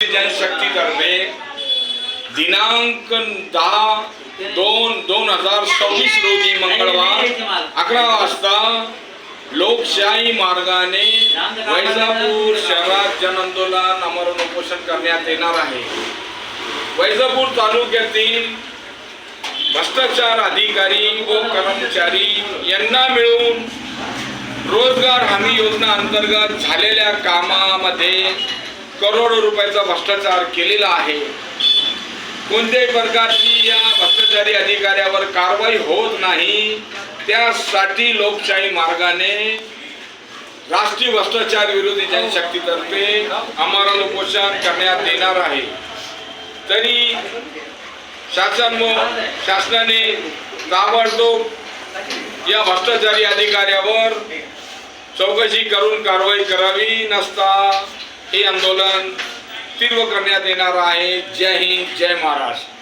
विरोधी जनशक्तीतर्फे दिनांक 10/2/2026 रोजी मंगळवार 11 वाजता लोकशाही मार्गाने वैजापूर शहरात जनआंदोलन आमरण उपोषण करण्यात येणार आहे। वैजापूर तालुक्यातील भ्रष्टाचार अधिकारी व कर्मचारी यांना मिळून रोजगार हमी योजना अंतर्गत झालेल्या कामामध्ये करोडो रुपयाचा भ्रष्टाचार केलेला आहे। कोणत्याही प्रकारची या भ्रष्टाचारी अधिकाऱ्यावर कारवाई होत नाही, त्यासाठी लोकशाही मार्गाने राष्ट्रीय भ्रष्टाचार विरोधी जनशक्तीतर्फे आमरण उपोषण करण्यात येणार आहे। तरी शासनाने ताबडतोब या भ्रष्टाचारी अधिकाऱ्यावर चौकशी करून कारवाई करावी, नसता हे आंदोलन तीव्र करण्यात येणार आहे। जय हिंद, जय महाराष्ट्र।